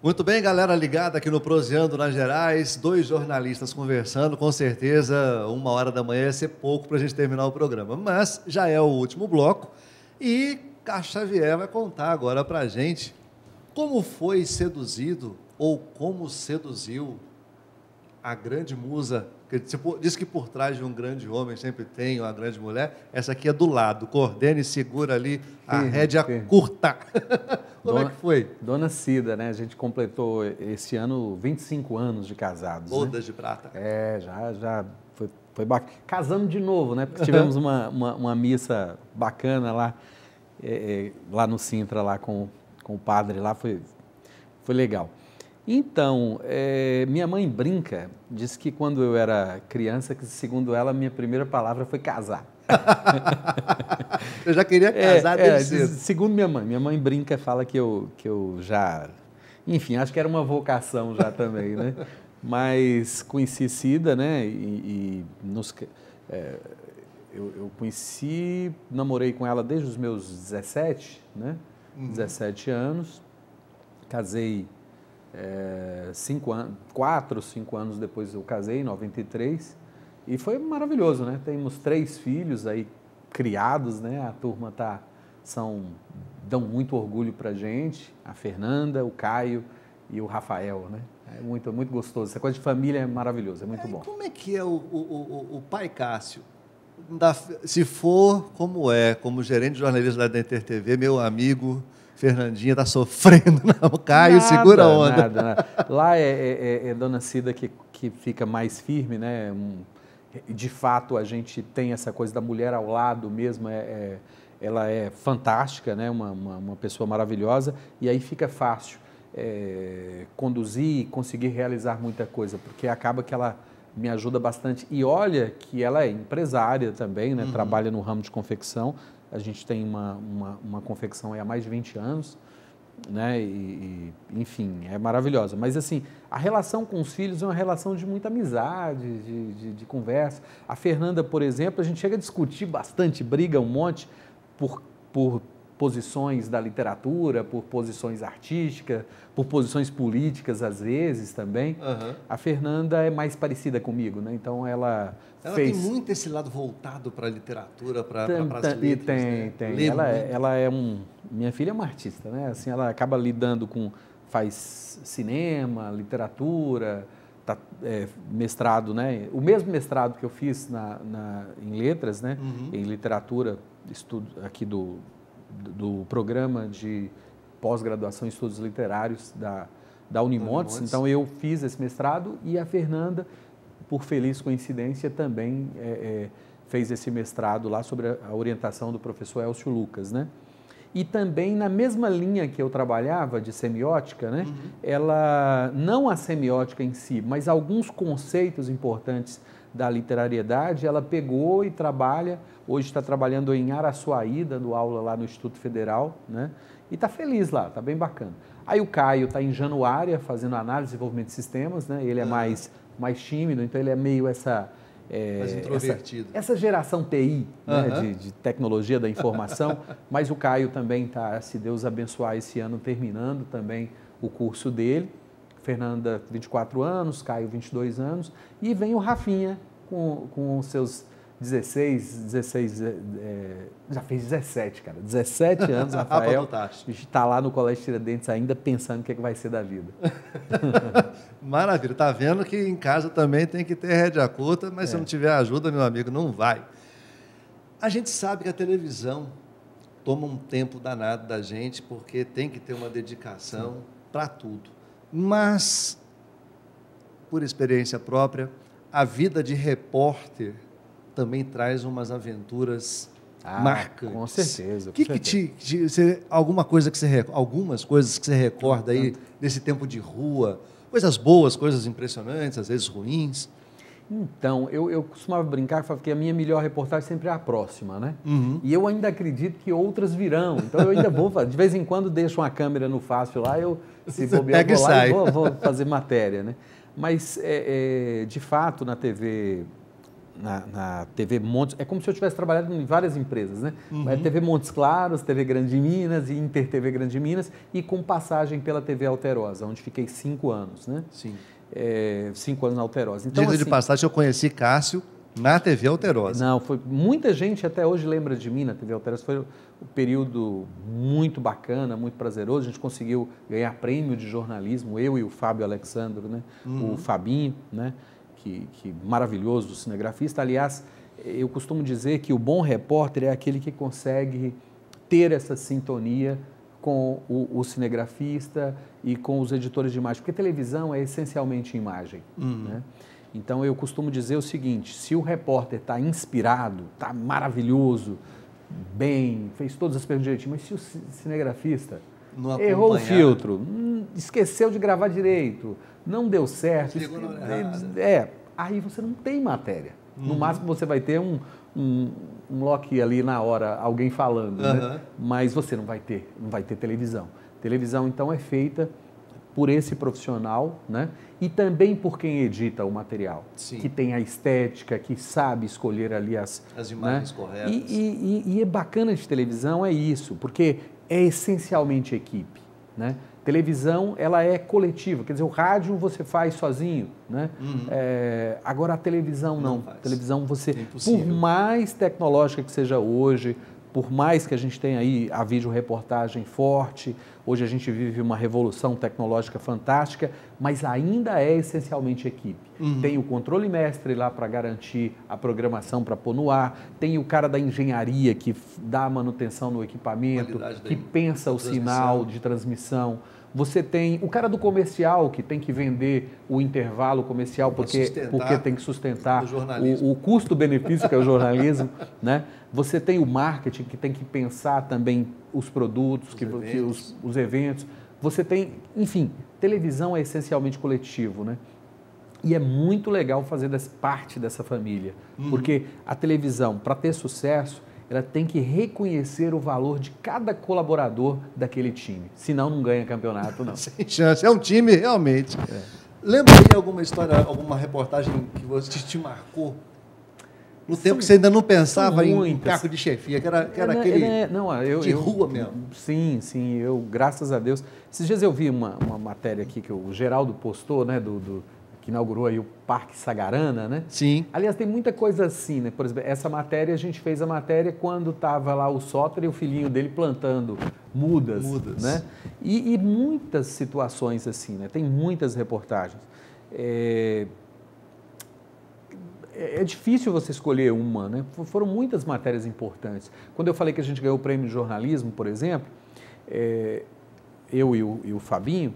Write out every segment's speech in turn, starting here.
Muito bem, galera ligada aqui no Proseando nas Gerais, dois jornalistas conversando, com certeza 1h da manhã ia ser pouco para a gente terminar o programa, mas já é o último bloco e Cássio Xavier vai contar agora para a gente como foi seduzido ou como seduziu a grande musa, que diz que por trás de um grande homem sempre tem uma grande mulher, essa aqui é do lado, coordena e segura ali a rédea curta. Como é que foi? Dona Cida, né? A gente completou esse ano 25 anos de casados. Bodas, né? de prata. Já foi bacana. Casamos de novo, né? Porque tivemos uma missa bacana lá no Sintra, lá com o padre, lá foi legal. Então, minha mãe brinca, diz que quando eu era criança, que segundo ela, minha primeira palavra foi casar. Eu já queria casar desde cedo. Segundo minha mãe brinca, fala que eu já... Enfim, acho que era uma vocação já também, né? Mas conheci Cida, né? Eu conheci, namorei com ela desde os meus 17, né? 17 anos, casei... 4, 5 anos depois eu casei, em 93, e foi maravilhoso, né? Temos 3 filhos aí criados, né? A turma dão muito orgulho pra gente, a Fernanda, o Caio e o Rafael, né? É muito gostoso, essa coisa de família é maravilhoso, é muito bom. Como é que é o pai Cássio? Se for como gerente de jornalismo da Inter TV, meu amigo... Fernandinha está sofrendo, não, Caio, segura a onda. Nada. Lá é Dona Cida que fica mais firme, né? De fato, a gente tem essa coisa da mulher ao lado mesmo, ela é fantástica, né? Uma pessoa maravilhosa, e aí fica fácil conduzir e conseguir realizar muita coisa, porque acaba que ela me ajuda bastante. E olha que ela é empresária também, né? Trabalha no ramo de confecção. A gente tem uma confecção há mais de 20 anos, né? Enfim, é maravilhosa. Mas, assim, a relação com os filhos é uma relação de muita amizade, de conversa. A Fernanda, por exemplo, a gente chega a discutir bastante, briga um monte por posições da literatura, por posições artísticas, por posições políticas, às vezes, também. A Fernanda é mais parecida comigo, né? Então, ela tem muito esse lado voltado para a literatura, para as letras, Tem. Minha filha é uma artista, né? Assim, ela acaba lidando faz cinema, literatura, mestrado, né? O mesmo mestrado que eu fiz em letras, né? Em literatura, estudo aqui do programa de pós-graduação em estudos literários da Unimontes. Então, eu fiz esse mestrado e a Fernanda, por feliz coincidência, também fez esse mestrado lá sobre a orientação do professor Elcio Lucas, né? E também, na mesma linha que eu trabalhava, de semiótica, né? Ela, não a semiótica em si, mas alguns conceitos importantes da literariedade, ela pegou e trabalha, hoje está trabalhando em Araçuaí, dando aula lá no Instituto Federal, né? E está feliz lá, está bem bacana. Aí o Caio está em Januária, fazendo análise e desenvolvimento de sistemas, né? Ele é mais tímido, então ele é meio mais introvertido. Essa geração TI, né, de tecnologia da informação, mas o Caio também está, se Deus abençoar, esse ano terminando também o curso dele. Fernanda, 24 anos, Caio, 22 anos, e vem o Rafinha com seus 16, já fez 17, cara, 17 anos, Rafael, está lá no Colégio Tiradentes ainda pensando o que vai ser da vida. Maravilha, tá vendo que em casa também tem que ter rédea curta, mas se não tiver ajuda, meu amigo, não vai. A gente sabe que a televisão toma um tempo danado da gente, porque tem que ter uma dedicação para tudo. Mas, por experiência própria, a vida de repórter também traz umas aventuras marcantes. Com certeza. Algumas coisas que você recorda aí desse tempo de rua, coisas boas, coisas impressionantes, às vezes ruins? Então, eu costumava brincar que a minha melhor reportagem sempre é a próxima, né? E eu ainda acredito que outras virão. Então, eu ainda vou, de vez em quando, deixo uma câmera no fácil lá, se bobear, vou lá e vou fazer matéria, né? Mas, de fato, na TV na TV Montes, é como se eu tivesse trabalhado em várias empresas, né? TV Montes Claros, TV Grande Minas e Inter TV Grande Minas, e com passagem pela TV Alterosa, onde fiquei 5 anos, né? Sim. 5 anos na Alterosa. Então, Diga de passagem, eu conheci Cássio na TV Alterosa. Não, muita gente até hoje lembra de mim na TV Alterosa. Foi um período muito bacana, muito prazeroso. A gente conseguiu ganhar prêmio de jornalismo, eu e o Fábio Alexandro, né? O Fabinho, né? Que maravilhoso cinegrafista. Aliás, eu costumo dizer que o bom repórter é aquele que consegue ter essa sintonia com o cinegrafista e com os editores de imagem, porque televisão é essencialmente imagem, né? Então, eu costumo dizer o seguinte, se o repórter está inspirado, está maravilhoso, bem, fez todas as perguntas direitinho, mas se o cinegrafista errou o filtro, esqueceu de gravar direito, não deu certo, aí você não tem matéria. No máximo, você vai ter um lock ali na hora, alguém falando, né? Mas você não vai ter televisão. Televisão, então, é feita por esse profissional, né? E também por quem edita o material, que tem a estética, que sabe escolher ali as imagens, né? Corretas. E é bacana de televisão é isso, porque é essencialmente equipe, né? Televisão, ela é coletiva, quer dizer, o rádio você faz sozinho, né? Agora a televisão não. Televisão você, por mais tecnológica que seja hoje, por mais que a gente tenha aí a videoreportagem forte, hoje a gente vive uma revolução tecnológica fantástica, mas ainda é essencialmente equipe. Tem o controle mestre lá para garantir a programação para pôr no ar, tem o cara da engenharia que dá a manutenção no equipamento, que pensa o sinal de transmissão. Você tem o cara do comercial que tem que vender o intervalo comercial porque tem que sustentar o custo-benefício que é o jornalismo, né? Você tem o marketing que tem que pensar também os produtos, os eventos. Você tem, enfim, televisão é essencialmente coletivo, né? E é muito legal fazer parte dessa família, porque a televisão, para ter sucesso, ela tem que reconhecer o valor de cada colaborador daquele time. Senão não ganha campeonato, não. Sem chance. É um time, realmente. Lembra aí alguma história, alguma reportagem que você te marcou? No tempo que você ainda não pensava em cargo de chefia, que era aquele de rua mesmo. Sim. Graças a Deus. Esses dias eu vi uma matéria aqui que o Geraldo postou, né, que inaugurou aí o Parque Sagarana, né? Sim. Aliás, tem muita coisa assim, né? Por exemplo, essa matéria, a gente fez a matéria quando estava lá o Soter e o filhinho dele plantando mudas. Né? E muitas situações assim, né? Tem muitas reportagens. É difícil você escolher uma, né? Foram muitas matérias importantes. Quando eu falei que a gente ganhou o prêmio de jornalismo, por exemplo, eu e o Fabinho,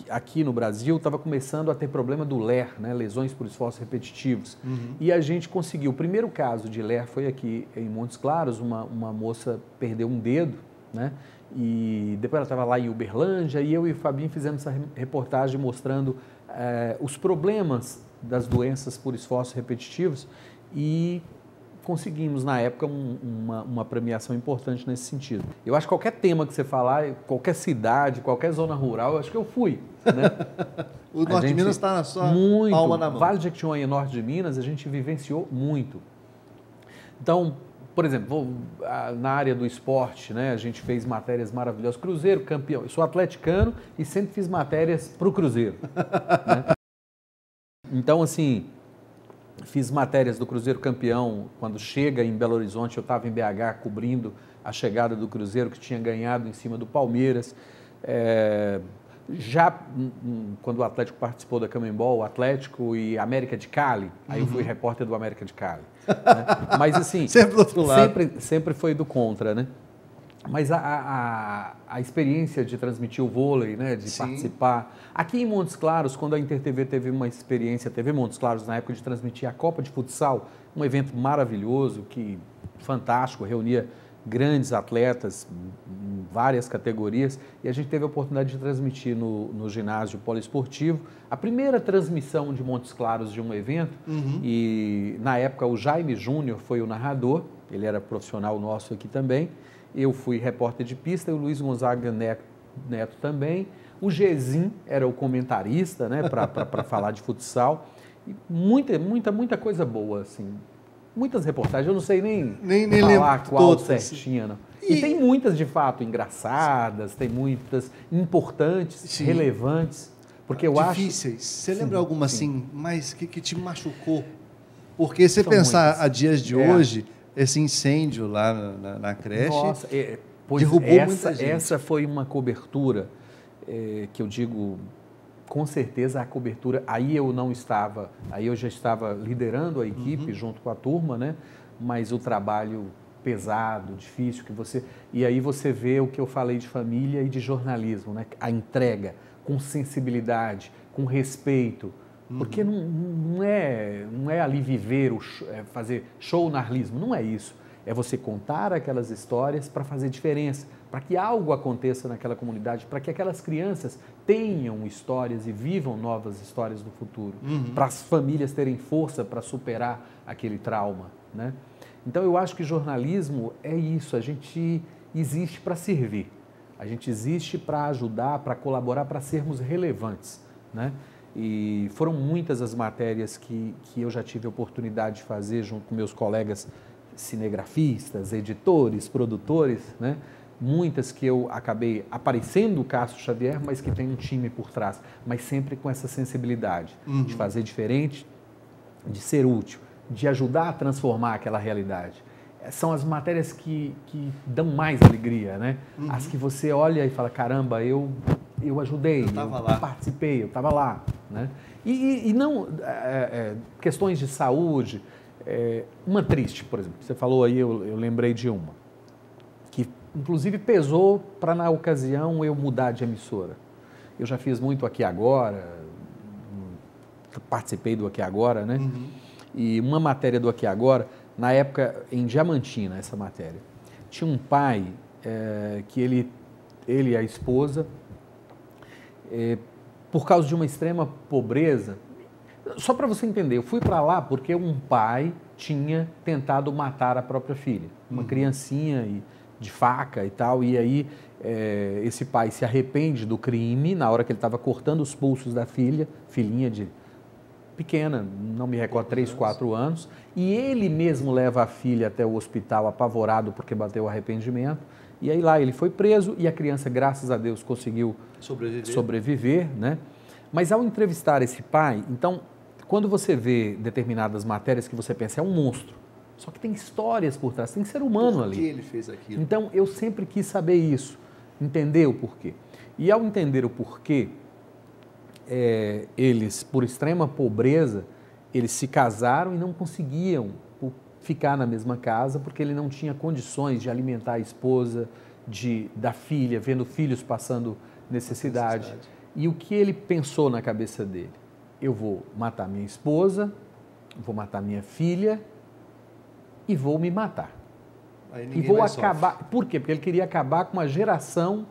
aqui no Brasil, estava começando a ter problema do LER, né? Lesões por esforços repetitivos. E a gente conseguiu. O primeiro caso de LER foi aqui em Montes Claros, uma moça perdeu um dedo, né? E depois ela estava lá em Uberlândia e eu e o Fabinho fizemos essa reportagem mostrando os problemas das doenças por esforços repetitivos e conseguimos, na época, uma premiação importante nesse sentido. Eu acho que qualquer tema que você falar, qualquer cidade, qualquer zona rural, eu acho que eu fui. Né? O Norte de Minas está na sua palma na mão. Vale de Jequitinhonha e Norte de Minas, a gente vivenciou muito. Então, por exemplo, na área do esporte, né, a gente fez matérias maravilhosas. Cruzeiro, campeão. Eu sou atleticano e sempre fiz matérias para o Cruzeiro. Né? Então, assim, fiz matérias do Cruzeiro campeão. Quando chega em Belo Horizonte, eu estava em BH cobrindo a chegada do Cruzeiro, que tinha ganhado em cima do Palmeiras. Já quando o Atlético participou da Comembol, o Atlético e América de Cali, aí eu fui repórter do América de Cali. Né? Mas assim, sempre do outro lado. Sempre foi do contra, né? Mas a experiência de transmitir o vôlei, né, de participar. Aqui em Montes Claros, quando a InterTV teve uma experiência, TV Montes Claros, na época de transmitir a Copa de Futsal, um evento maravilhoso, fantástico, reunia grandes atletas em várias categorias, e a gente teve a oportunidade de transmitir no ginásio poliesportivo a primeira transmissão de Montes Claros de um evento, e na época o Jaime Júnior foi o narrador, ele era profissional nosso aqui também, eu fui repórter de pista, e o Luiz Gonzaga Neto também, o Gezin era o comentarista, né, para falar de futsal, E muita coisa boa, assim. Muitas reportagens, eu não sei nem falar qual certinha, não. E tem muitas, de fato, engraçadas, tem muitas importantes, sim, relevantes, porque eu difíceis. Você lembra alguma, assim, mais que te machucou? Porque se pensar muitas. A dias de hoje, esse incêndio lá na creche, nossa, derrubou muita gente. Essa foi uma cobertura que eu digo, com certeza a cobertura, aí eu já estava liderando a equipe junto com a turma, né? Mas o trabalho pesado, difícil, e aí você vê o que eu falei de família e de jornalismo, né? A entrega, com sensibilidade, com respeito, porque não é ali viver, fazer shownarlismo, não é isso. É você contar aquelas histórias para fazer diferença, para que algo aconteça naquela comunidade, para que aquelas crianças tenham histórias e vivam novas histórias no futuro, para as famílias terem força para superar aquele trauma, né? Então eu acho que jornalismo é isso, a gente existe para servir, a gente existe para ajudar, para colaborar, para sermos relevantes, né? E foram muitas as matérias que eu já tive a oportunidade de fazer junto com meus colegas cinegrafistas, editores, produtores, né? Muitas que eu acabei aparecendo o Cássio Xavier, mas que tem um time por trás, mas sempre com essa sensibilidade de fazer diferente, de ser útil, de ajudar a transformar aquela realidade. São as matérias que dão mais alegria, né? As que você olha e fala, caramba, eu ajudei, eu participei, eu estava lá, né? E não questões de saúde, uma triste, por exemplo, você falou aí, eu lembrei de uma, que inclusive pesou para na ocasião eu mudar de emissora. Eu já fiz muito Aqui Agora, participei do Aqui Agora, né? E uma matéria do Aqui Agora, na época em Diamantina, essa matéria, tinha um pai que ele e a esposa, por causa de uma extrema pobreza, só para você entender, eu fui para lá porque um pai tinha tentado matar a própria filha, uma criancinha de faca e tal, e aí esse pai se arrepende do crime na hora que ele estava cortando os pulsos da filhinha pequena, não me recordo, 3, 4 anos, e ele mesmo leva a filha até o hospital apavorado porque bateu o arrependimento, e aí lá ele foi preso e a criança, graças a Deus, conseguiu sobreviver, né? Mas ao entrevistar esse pai, então, quando você vê determinadas matérias que você pensa, é um monstro, só que tem histórias por trás, tem ser humano ali. Por que ele fez aquilo? Então, eu sempre quis saber isso, entender o porquê. E ao entender o porquê, eles, por extrema pobreza, eles se casaram e não conseguiam ficar na mesma casa porque ele não tinha condições de alimentar a esposa, da filha, vendo filhos passando necessidade. E o que ele pensou na cabeça dele? Eu vou matar minha esposa, vou matar minha filha e vou me matar. E vou acabar... Sofre. Por quê? Porque ele queria acabar com uma geração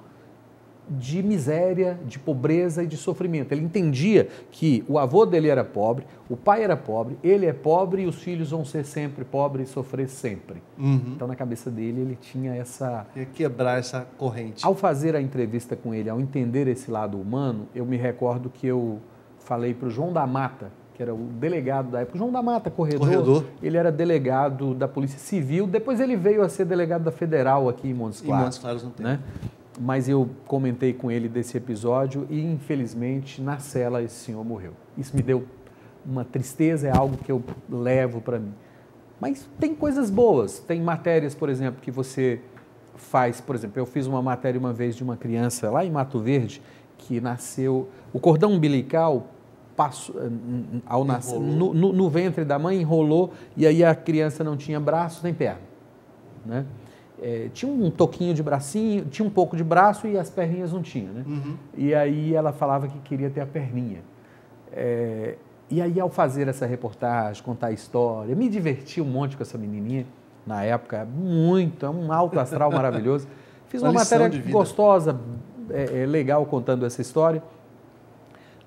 de miséria, de pobreza e de sofrimento. Ele entendia que o avô dele era pobre, o pai era pobre, ele é pobre e os filhos vão ser sempre pobres e sofrer sempre. Então, na cabeça dele, ele tinha essa... Ia quebrar essa corrente. Ao fazer a entrevista com ele, ao entender esse lado humano, eu me recordo que eu falei para o João da Mata, que era o delegado da época, João da Mata, corredor, ele era delegado da Polícia Civil, depois ele veio a ser delegado da Federal aqui em Montes Claros. Em Montes Claros não tem. Né? Mas eu comentei com ele desse episódio e, infelizmente, na cela esse senhor morreu. Isso me deu uma tristeza, é algo que eu levo para mim. Mas tem coisas boas, tem matérias, por exemplo, que você faz. Por exemplo, eu fiz uma matéria uma vez de uma criança lá em Mato Verde que nasceu, o cordão umbilical passou, ao nascer, no ventre da mãe enrolou e aí a criança não tinha braços nem perna, né? Tinha um toquinho de bracinho, tinha um pouco de braço e as perninhas não tinha, né? E aí ela falava que queria ter a perninha. E aí ao fazer essa reportagem, contar a história, me diverti um monte com essa menininha, na época, muito, um alto astral maravilhoso. Fiz uma matéria gostosa, legal contando essa história.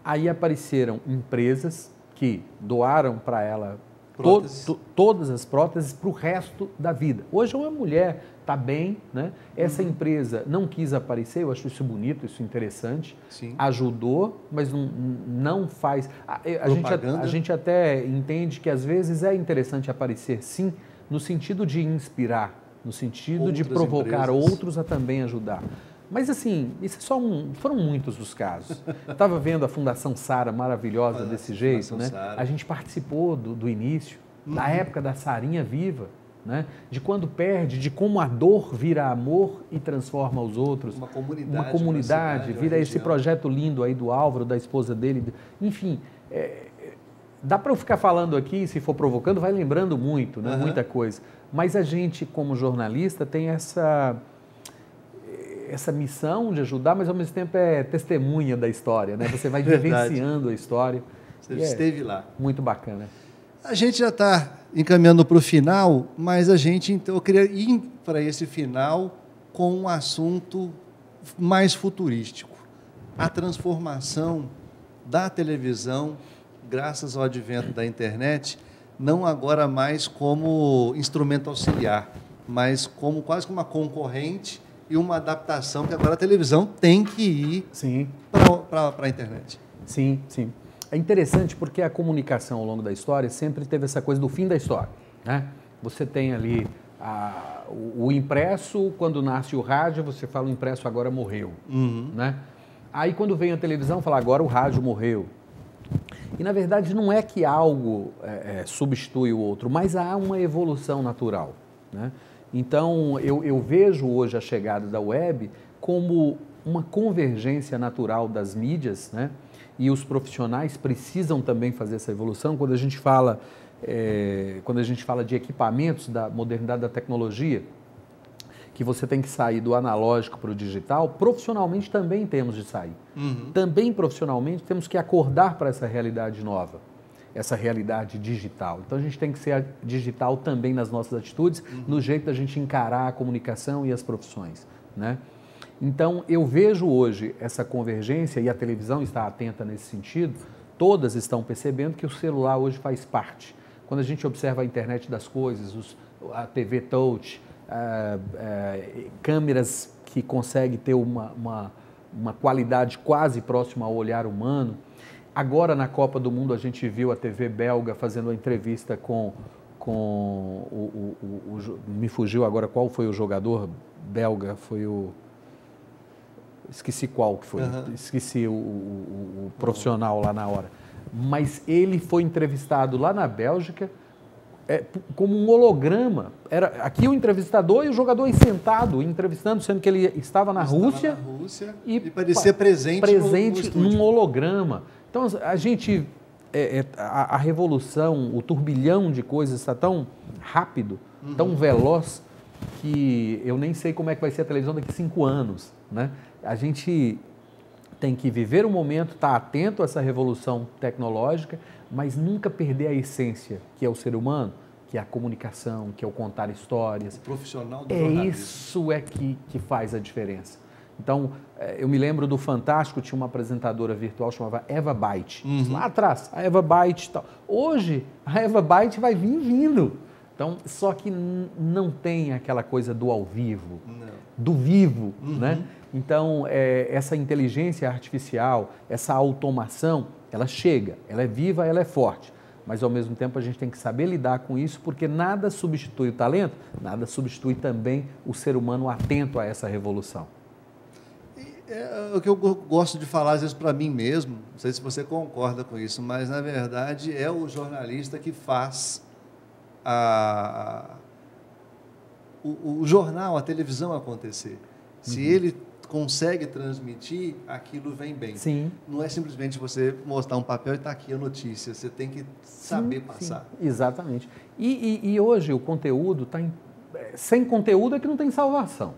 Aí apareceram empresas que doaram para ela todas as próteses para o resto da vida. Hoje uma mulher está bem, né? Essa empresa não quis aparecer, eu acho isso bonito, isso interessante, Sim. Ajudou, mas não faz... A gente até entende que às vezes é interessante aparecer, sim, no sentido de inspirar, no sentido de provocar outros a também ajudar. Mas assim, isso foram muitos os casos. Estava vendo a Fundação Sara maravilhosa desse jeito, né? A gente participou do início, da época da Sarinha Viva, né? De quando perde, de como a dor vira amor e transforma os outros. Uma comunidade, vira esse projeto lindo aí do Álvaro, da esposa dele. Enfim, dá para eu ficar falando aqui, se for provocando, vai lembrando muito, né? Muita coisa. Mas a gente, como jornalista, tem essa missão de ajudar, mas ao mesmo tempo é testemunha da história, né? Você vai vivenciando a história. Você esteve lá. Muito bacana. A gente já está encaminhando para o final, mas então, eu queria ir para esse final com um assunto mais futurístico. A transformação da televisão, graças ao advento da internet, não agora mais como instrumento auxiliar, mas quase como uma concorrente e uma adaptação que agora a televisão tem que ir para a internet. Sim, sim. É interessante porque a comunicação ao longo da história sempre teve essa coisa do fim da história, né? Você tem ali o impresso, quando nasce o rádio, você fala o impresso agora morreu, né? Aí quando vem a televisão, fala agora o rádio morreu. E na verdade não é que algo substitui o outro, mas há uma evolução natural, né? Então, eu vejo hoje a chegada da web como uma convergência natural das mídias, né? E os profissionais precisam também fazer essa evolução. Quando a gente fala de equipamentos, da modernidade da tecnologia, que você tem que sair do analógico para o digital, profissionalmente também temos de sair. Também profissionalmente temos que acordar para essa realidade nova, essa realidade digital. Então a gente tem que ser digital também nas nossas atitudes, no jeito da gente encarar a comunicação e as profissões, né? Então eu vejo hoje essa convergência, e a televisão está atenta nesse sentido, todas estão percebendo que o celular hoje faz parte. Quando a gente observa a internet das coisas, a TV touch, câmeras que conseguem ter uma qualidade quase próxima ao olhar humano. Agora, na Copa do Mundo, a gente viu a TV belga fazendo uma entrevista com me fugiu agora qual foi o jogador belga, foi o... Esqueci qual que foi, esqueci o profissional lá na hora. Mas ele foi entrevistado lá na Bélgica como um holograma. Era aqui o entrevistador e o jogador aí sentado, entrevistando, sendo que ele estava na Rússia e parecia presente no num holograma. Então, a gente, a revolução, o turbilhão de coisas está tão rápido, tão veloz, que eu nem sei como é que vai ser a televisão daqui a 5 anos, né? A gente tem que viver o momento, estar atento a essa revolução tecnológica, mas nunca perder a essência, que é o ser humano, que é a comunicação, que é o contar histórias. O profissional do jornalismo. Isso que faz a diferença. Então, eu me lembro do Fantástico, tinha uma apresentadora virtual, chamava Eva Byte. Lá atrás, a Eva Byte e tal. Hoje, a Eva Byte vai vindo. Então, só que não tem aquela coisa do ao vivo, do vivo, né? Então, essa inteligência artificial, essa automação, ela chega, ela é viva, ela é forte. Mas, ao mesmo tempo, a gente tem que saber lidar com isso, porque nada substitui o talento, nada substitui também o ser humano atento a essa revolução. É o que eu gosto de falar, às vezes, para mim mesmo, não sei se você concorda com isso, mas, na verdade, é o jornalista que faz o jornal, a televisão acontecer. Se ele consegue transmitir, aquilo vem bem. Sim. Não é simplesmente você mostrar um papel e está aqui a notícia, você tem que saber passar. Sim, exatamente. E hoje o conteúdo está sem conteúdo é que não tem salvação.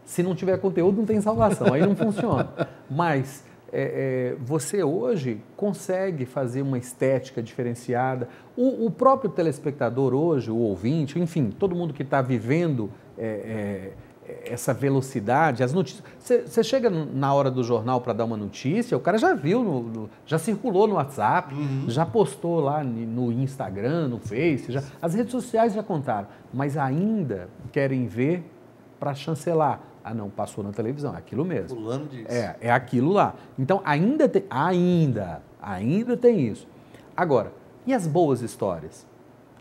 Se não tiver conteúdo, não tem salvação, aí não funciona. Mas você hoje consegue fazer uma estética diferenciada. O próprio telespectador hoje, o ouvinte, enfim, todo mundo que está vivendo essa velocidade, as notícias. Você chega na hora do jornal para dar uma notícia, o cara já viu, já circulou no WhatsApp, já postou lá no Instagram, no Face, as redes sociais já contaram, mas ainda querem ver para chancelar. Ah, não, passou na televisão, é aquilo mesmo. Fulano disso. É aquilo lá. Então, ainda tem isso. Agora, e as boas histórias?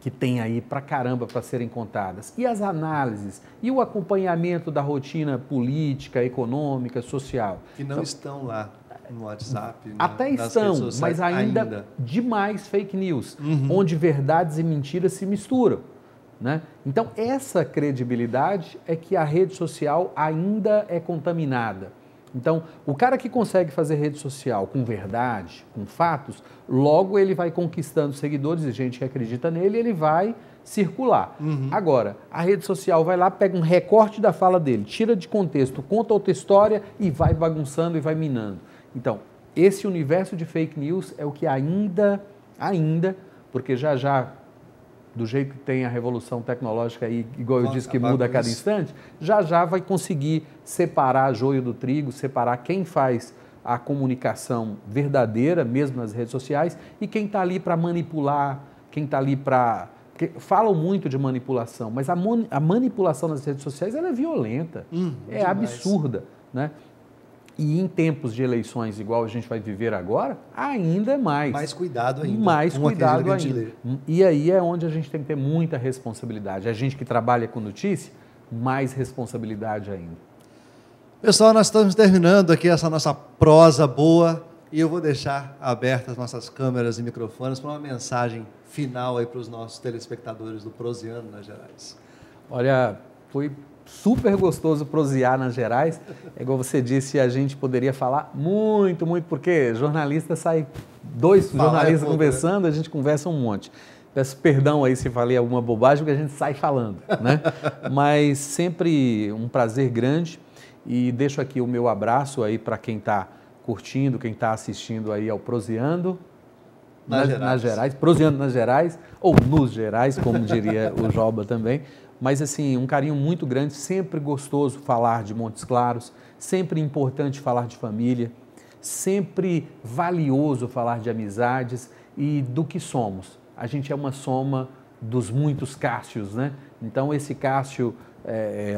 Que tem aí pra caramba para serem contadas. E as análises, e o acompanhamento da rotina política, econômica, social. Que não estão lá no WhatsApp. Até estão, mas ainda demais fake news, onde verdades e mentiras se misturam. Né? Então, essa credibilidade é que a rede social ainda é contaminada. Então, o cara que consegue fazer rede social com verdade, com fatos, logo ele vai conquistando seguidores e gente que acredita nele, ele vai circular. Agora, a rede social vai lá, pega um recorte da fala dele, tira de contexto, conta outra história e vai bagunçando e vai minando. Então, esse universo de fake news é o que ainda, porque já do jeito que tem a revolução tecnológica aí, igual eu disse, que muda a cada instante, já vai conseguir separar joio do trigo, separar quem faz a comunicação verdadeira, mesmo nas redes sociais, e quem está ali para manipular, quem está ali para... Falam muito de manipulação, mas a manipulação nas redes sociais ela é violenta, é demais. Absurda, né? E em tempos de eleições, igual a gente vai viver agora, ainda mais. Mais cuidado ainda. Mais cuidado ainda. E aí é onde a gente tem que ter muita responsabilidade. A gente que trabalha com notícia, mais responsabilidade ainda. Pessoal, nós estamos terminando aqui essa nossa prosa boa e eu vou deixar abertas nossas câmeras e microfones para uma mensagem final aí para os nossos telespectadores do Proseando nas Gerais. Olha, foi super gostoso prosear nas Gerais. É igual você disse, a gente poderia falar muito, porque jornalista sai dois jornalistas conversando, a gente conversa um monte. Peço perdão aí se falei alguma bobagem, porque a gente sai falando, né? Mas sempre um prazer grande e deixo aqui o meu abraço aí para quem está curtindo, quem está assistindo aí ao Proseando nas Gerais, Proseando nas Gerais, ou nos Gerais, como diria o Joba também. Mas, assim, um carinho muito grande, sempre gostoso falar de Montes Claros, sempre importante falar de família, sempre valioso falar de amizades e do que somos. A gente é uma soma dos muitos Cássios, né? Então, esse Cássio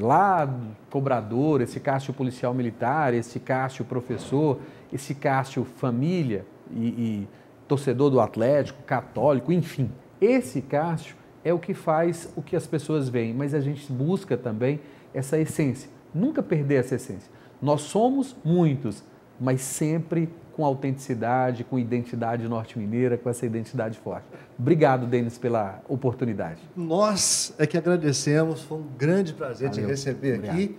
lá, cobrador, esse Cássio policial militar, esse Cássio professor, esse Cássio família e torcedor do Atlético, católico, enfim, esse Cássio é o que faz o que as pessoas veem, mas a gente busca também essa essência, nunca perder essa essência. Nós somos muitos, mas sempre com autenticidade, com identidade norte-mineira, com essa identidade forte. Obrigado, Denis, pela oportunidade. Nós é que agradecemos, foi um grande prazer te receber aqui.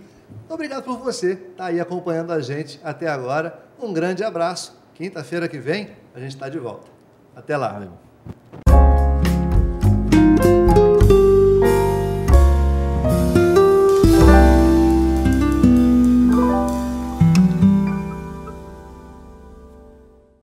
Obrigado por você estar aí acompanhando a gente até agora. Um grande abraço. Quinta-feira que vem, a gente está de volta. Até lá. Valeu.